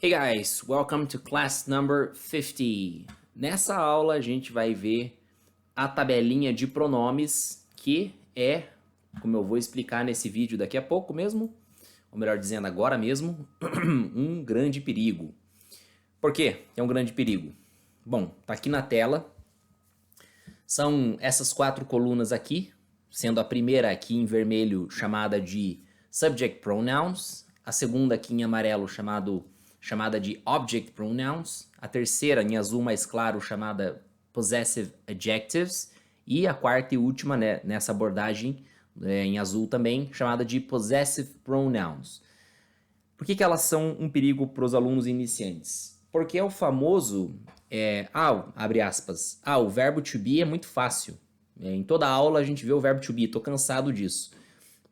Hey guys, welcome to class number 50. Nessa aula a gente vai ver a tabelinha de pronomes que é, como eu vou explicar nesse vídeo daqui a pouco mesmo, ou melhor dizendo agora mesmo, um grande perigo. Por quê? É um grande perigo. Bom, tá aqui na tela, são essas quatro colunas aqui, sendo a primeira aqui em vermelho chamada de subject pronouns, a segunda aqui em amarelo chamada de object pronouns, a terceira em azul mais claro chamada possessive adjectives e a quarta e última, né, nessa abordagem em azul também chamada de possessive pronouns. Por que elas são um perigo para os alunos iniciantes? Porque é o famoso, abre aspas, o verbo to be é muito fácil. Em toda aula a gente vê o verbo to be, tô cansado disso.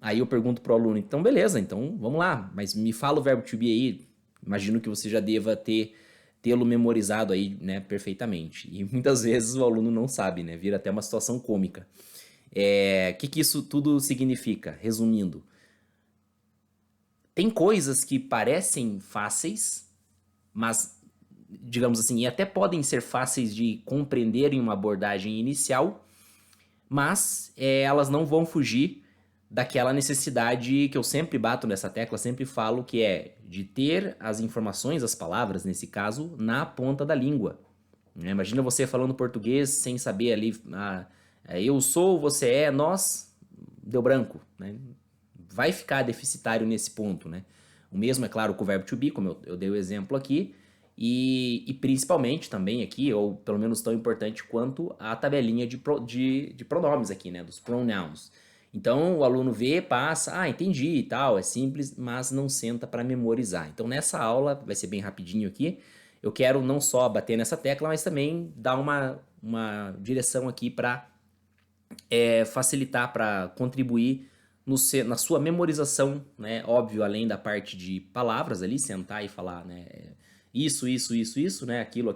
Aí eu pergunto pro aluno, então beleza, então vamos lá, mas me fala o verbo to be aí. Imagino que você já deva tê-lo memorizado aí, né, perfeitamente. E muitas vezes o aluno não sabe, né, vira até uma situação cômica. Que isso tudo significa? Resumindo, tem coisas que parecem fáceis, mas, digamos assim, e até podem ser fáceis de compreender em uma abordagem inicial, mas elas não vão fugir daquela necessidade que eu sempre bato nessa tecla, sempre falo, que é de ter as informações, as palavras, nesse caso, na ponta da língua. Imagina você falando português sem saber ali, eu sou, você é, nós, deu branco, né? Vai ficar deficitário nesse ponto, né? O mesmo é claro com o verbo to be, como eu dei o exemplo aqui, e principalmente também aqui, ou pelo menos tão importante quanto a tabelinha de pronomes aqui, né? Dos pronouns. Então o aluno vê, passa, entendi e tal, é simples, mas não senta para memorizar. Então nessa aula, vai ser bem rapidinho aqui, eu quero não só bater nessa tecla, mas também dar uma direção aqui para facilitar, para contribuir na sua memorização, né? Óbvio, além da parte de palavras ali, sentar e falar, né? Isso, né? Aquilo,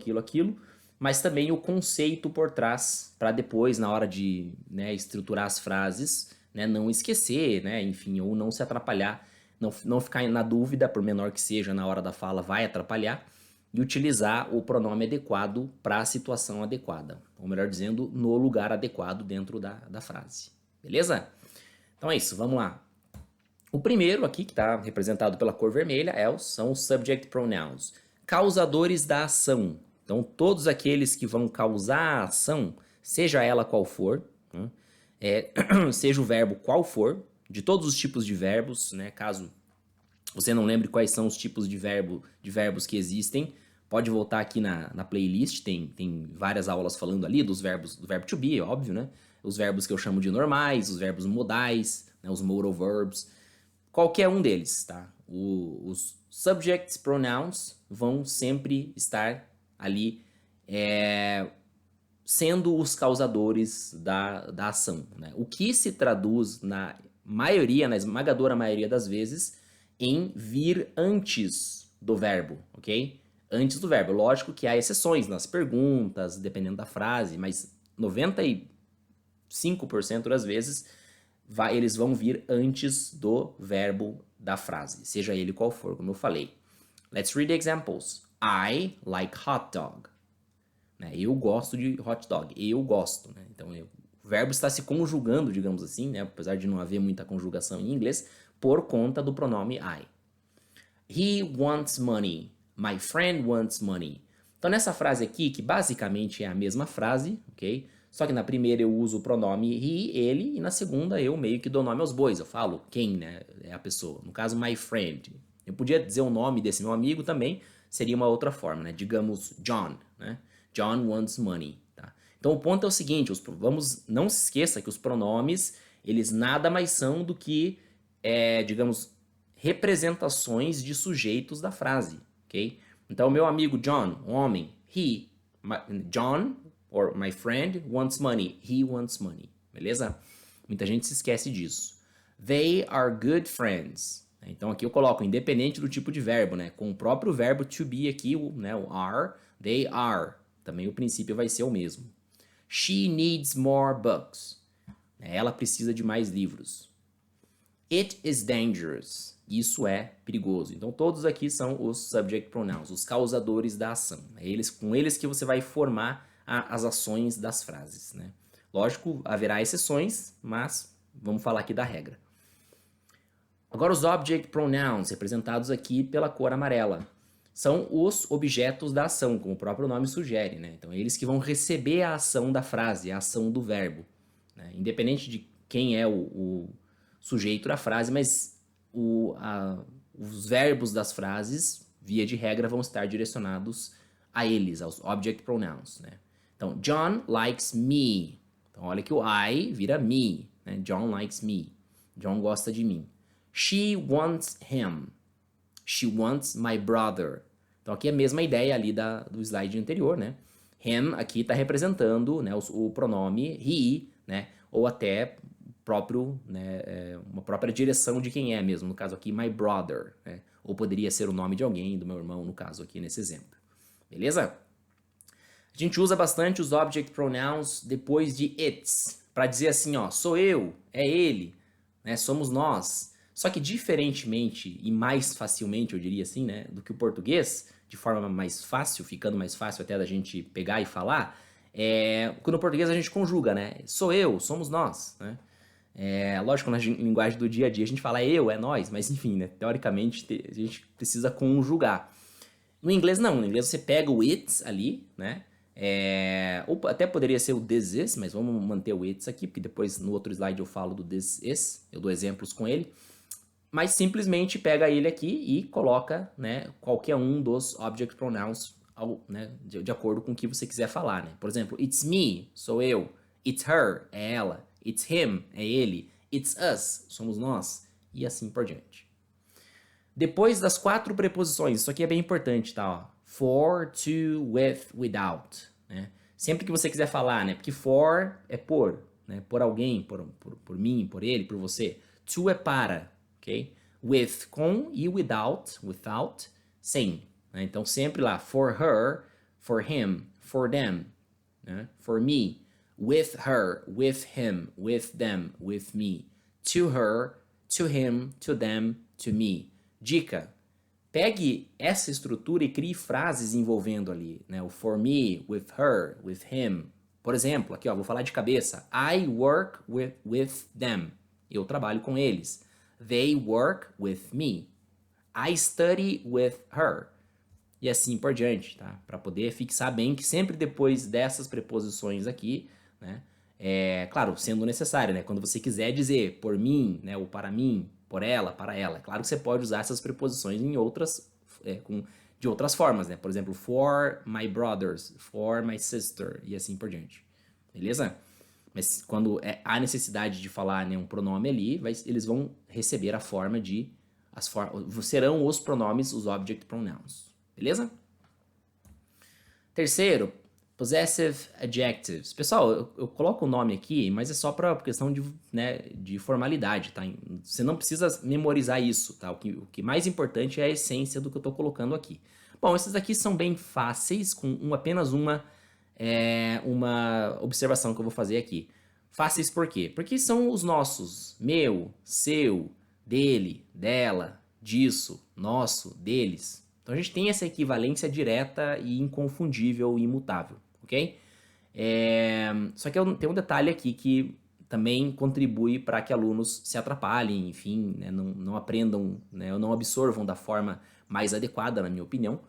mas também o conceito por trás, para depois, na hora de, né, estruturar as frases, né, não esquecer, né? Enfim, ou não se atrapalhar, não ficar na dúvida, por menor que seja, na hora da fala, vai atrapalhar, e utilizar o pronome adequado para a situação adequada, ou melhor dizendo, no lugar adequado dentro da frase. Beleza? Então é isso, vamos lá. O primeiro aqui, que está representado pela cor vermelha, são os subject pronouns, causadores da ação. Então, todos aqueles que vão causar a ação, seja ela qual for, né, seja o verbo qual for, de todos os tipos de verbos, né, caso você não lembre quais são os tipos de verbos que existem, pode voltar aqui na playlist, tem várias aulas falando ali dos verbos, do verbo to be, óbvio, né? Os verbos que eu chamo de normais, os verbos modais, né, os modal verbs, qualquer um deles, tá? Os subjects pronouns vão sempre estar ali sendo os causadores da ação, né? O que se traduz na esmagadora maioria das vezes, em vir antes do verbo, ok? Antes do verbo. Lógico que há exceções nas perguntas, dependendo da frase, mas 95% das vezes eles vão vir antes do verbo da frase, seja ele qual for, como eu falei. Let's read the examples. I like hot dog. Eu gosto de hot dog. Eu gosto, né? Então, o verbo está se conjugando, digamos assim, né? Apesar de não haver muita conjugação em inglês, por conta do pronome I. He wants money. My friend wants money. Então, nessa frase aqui, que basicamente é a mesma frase, ok? Só que na primeira eu uso o pronome he, ele, e na segunda eu meio que dou nome aos bois. Eu falo quem, né? É a pessoa. No caso, my friend. Eu podia dizer o nome desse meu amigo também, seria uma outra forma, né? Digamos, John, né? John wants money, tá? Então o ponto é o seguinte, não se esqueça que os pronomes, eles nada mais são do que, digamos, representações de sujeitos da frase, ok? Então, meu amigo John, um homem, John, or my friend, wants money. He wants money, beleza? Muita gente se esquece disso. They are good friends. Então, aqui eu coloco, independente do tipo de verbo, né? Com o próprio verbo to be aqui, né? O are, they are. Também o princípio vai ser o mesmo. She needs more books. Ela precisa de mais livros. It is dangerous. Isso é perigoso. Então, todos aqui são os subject pronouns, os causadores da ação. É com eles que você vai formar as ações das frases, né? Lógico, haverá exceções, mas vamos falar aqui da regra. Agora, os object pronouns, representados aqui pela cor amarela, são os objetos da ação, como o próprio nome sugere, né? Então, é eles que vão receber a ação da frase, a ação do verbo, né? Independente de quem é o sujeito da frase, mas os verbos das frases, via de regra, vão estar direcionados a eles, aos object pronouns, né? Então, John likes me. Então, olha que o I vira me, né? John likes me. John gosta de mim. She wants him. She wants my brother. Então, aqui é a mesma ideia ali do slide anterior, né? Him aqui está representando, né, o pronome he, né? Ou até próprio, né, uma própria direção de quem é mesmo, no caso aqui, my brother, né? Ou poderia ser o nome de alguém, do meu irmão, no caso aqui, nesse exemplo. Beleza? A gente usa bastante os object pronouns depois de it's, para dizer assim, ó, sou eu, é ele, né, somos nós. Só que diferentemente e mais facilmente, eu diria assim, né, do que o português, de forma mais fácil, ficando mais fácil até da gente pegar e falar, quando no português a gente conjuga, né, sou eu, somos nós, né. Lógico, na linguagem do dia a dia a gente fala eu, é nós, mas enfim, né, teoricamente a gente precisa conjugar. No inglês não, no inglês você pega o it's ali, né, ou até poderia ser o this is, mas vamos manter o it's aqui, porque depois no outro slide eu falo do this is, eu dou exemplos com ele, mas simplesmente pega ele aqui e coloca, né, qualquer um dos object pronouns né, de acordo com o que você quiser falar, né? Por exemplo, it's me, sou eu, it's her, é ela, it's him, é ele, it's us, somos nós, e assim por diante. Depois das 4 preposições, isso aqui é bem importante, tá? Ó. For, to, with, without, né? Sempre que você quiser falar, né? Porque for é por, né? Por alguém, por mim, por ele, por você. To é para, ok? With, com, e without, sem. Né? Então, sempre lá, for her, for him, for them, né? For me, with her, with him, with them, with me. To her, to him, to them, to me. Dica, pegue essa estrutura e crie frases envolvendo ali, né? O for me, with her, with him. Por exemplo, aqui ó, vou falar de cabeça. I work with them. Eu trabalho com eles. They work with me. I study with her. E assim por diante, tá? Para poder fixar bem que sempre depois dessas preposições aqui, né? Claro, sendo necessário, né? Quando você quiser dizer por mim, né? Ou para mim, por ela, para ela. É claro que você pode usar essas preposições em outras, de outras formas, né? Por exemplo, for my brothers, for my sister, e assim por diante. Beleza? Mas quando há necessidade de falar, né, um pronome ali, eles vão receber a forma de... serão os pronomes, os object pronouns. Beleza? Terceiro, possessive adjectives. Pessoal, eu coloco o nome aqui, mas é só por questão de formalidade, tá? Você não precisa memorizar isso, tá? O que mais importante é a essência do que eu estou colocando aqui. Bom, esses aqui são bem fáceis, com apenas uma observação que eu vou fazer aqui. Fáceis por quê? Porque são os nossos, meu, seu, dele, dela, disso, nosso, deles. Então a gente tem essa equivalência direta e inconfundível e imutável, ok? Só que tem um detalhe aqui que também contribui para que alunos se atrapalhem, enfim, né, não aprendam, né, ou não absorvam da forma mais adequada, na minha opinião,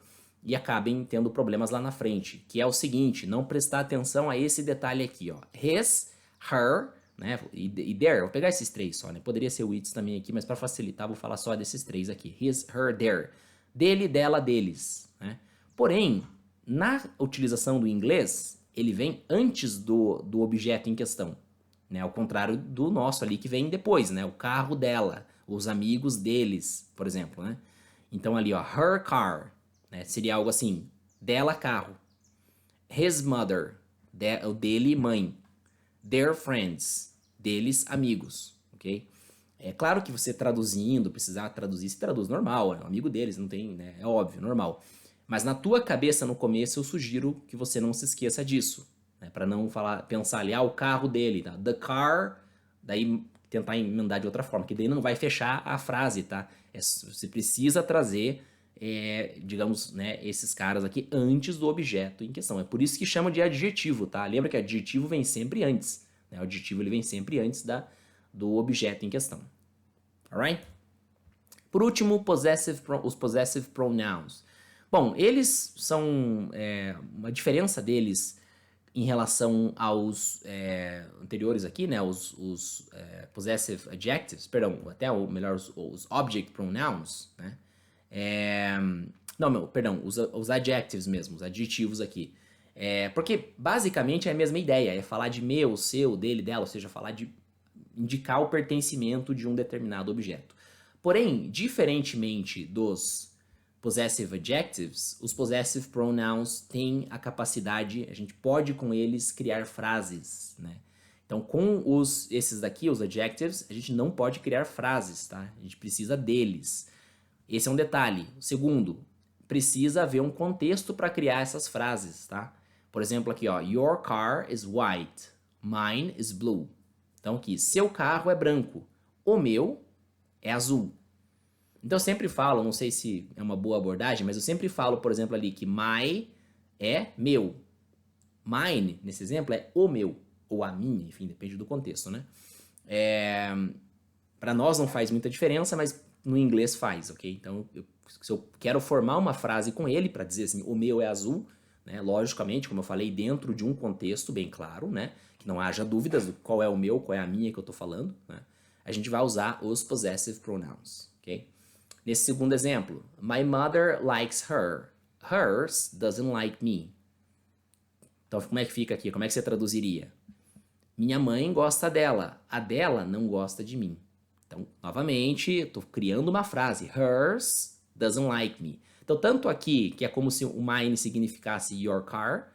e acabem tendo problemas lá na frente, que é o seguinte, não prestar atenção a esse detalhe aqui, ó. His, her, né, e their, vou pegar esses 3 só, né, poderia ser o its também aqui, mas para facilitar vou falar só desses 3 aqui, his, her, their, dele, dela, deles, né. Porém, na utilização do inglês, ele vem antes do objeto em questão, né, ao contrário do nosso ali que vem depois, né, o carro dela, os amigos deles, por exemplo, né. Então ali, ó, her car, né, seria algo assim, dela carro. His mother, o dele mãe. Their friends, deles amigos, ok? É claro que você traduzindo, precisar traduzir, se traduz normal, é um amigo deles, não tem, né, é óbvio, normal. Mas na tua cabeça no começo eu sugiro que você não se esqueça disso, né, para não pensar ali, o carro dele, tá? The car, daí tentar emendar de outra forma, que daí não vai fechar a frase, tá? Você precisa trazer, digamos, né, esses caras aqui antes do objeto em questão. É por isso que chama de adjetivo, tá? Lembra que adjetivo vem sempre antes, né? O adjetivo ele vem sempre antes do objeto em questão. Alright? Por último, os possessive pronouns. Bom, eles são, uma diferença deles em relação aos anteriores aqui, né, os possessive adjectives, perdão, até melhor, os object pronouns, né, perdão, os adjectives mesmo, os adjetivos aqui. Porque basicamente é a mesma ideia, é falar de meu, seu, dele, dela, ou seja, falar de indicar o pertencimento de um determinado objeto. Porém, diferentemente dos possessive adjectives, os possessive pronouns têm a capacidade, a gente pode com eles criar frases, né? Então, com esses daqui, os adjectives, a gente não pode criar frases, tá? A gente precisa deles. Esse é um detalhe. O segundo, precisa haver um contexto para criar essas frases, tá? Por exemplo, aqui, ó, your car is white, mine is blue. Então, aqui, seu carro é branco, o meu é azul. Então eu sempre falo, não sei se é uma boa abordagem, mas eu sempre falo, por exemplo, ali que my é meu. Mine, nesse exemplo, é o meu, ou a minha, enfim, depende do contexto, né? Para nós não faz muita diferença, mas no inglês faz, ok? Então, se eu quero formar uma frase com ele para dizer assim, o meu é azul, né? Logicamente, como eu falei, dentro de um contexto bem claro, né? Que não haja dúvidas do qual é o meu, qual é a minha que eu estou falando, né? A gente vai usar os possessive pronouns, ok? Nesse segundo exemplo, my mother likes her. Hers doesn't like me. Então, como é que fica aqui? Como é que você traduziria? Minha mãe gosta dela. A dela não gosta de mim. Então, novamente, estou criando uma frase. Hers doesn't like me. Então, tanto aqui, que é como se o mine significasse your car.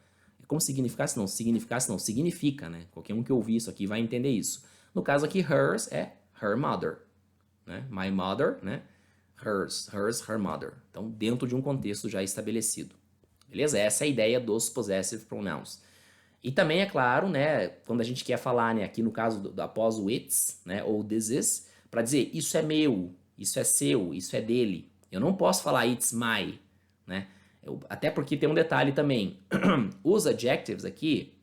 Como significasse? Não, significa, né? Qualquer um que ouvir isso aqui vai entender isso. No caso aqui, hers é her mother. Né? My mother, né? Hers, her mother. Então, dentro de um contexto já estabelecido. Beleza? Essa é a ideia dos possessive pronouns. E também, é claro, né, quando a gente quer falar, né, aqui no caso após o it's, né, ou this is, para dizer isso é meu, isso é seu, isso é dele. Eu não posso falar it's my, né? Até porque tem um detalhe também. Os adjectives aqui,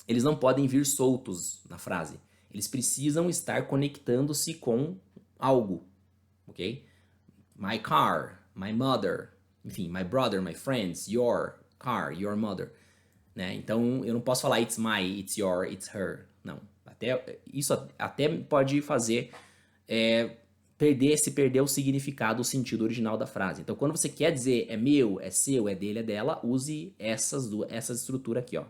eles não podem vir soltos na frase. Eles precisam estar conectando-se com algo, ok? My car, my mother, enfim, my brother, my friends, your car, your mother, né? Então eu não posso falar it's my, it's your, it's her, não. Isso até pode fazer perder o significado, o sentido original da frase. Então quando você quer dizer é meu, é seu, é dele, é dela, use essa estrutura aqui, ó.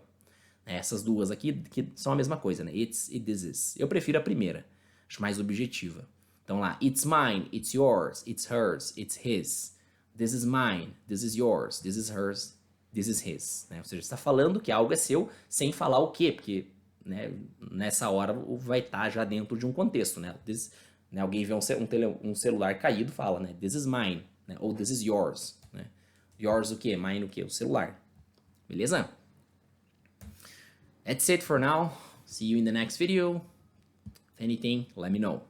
Essas duas aqui que são a mesma coisa, né? It's e this is. Eu prefiro a primeira, acho mais objetiva. Então lá, it's mine, it's yours, it's hers, it's his. This is mine, this is yours, this is hers, this is his. Né? Ou seja, está falando que algo é seu sem falar o quê, porque né, nessa hora vai estar já dentro de um contexto. Né? Né, alguém vê um celular caído e fala, né? This is mine, né? Ou this is yours. Né? Yours o quê? Mine o quê? O celular. Beleza? That's it for now. See you in the next video. If anything, let me know.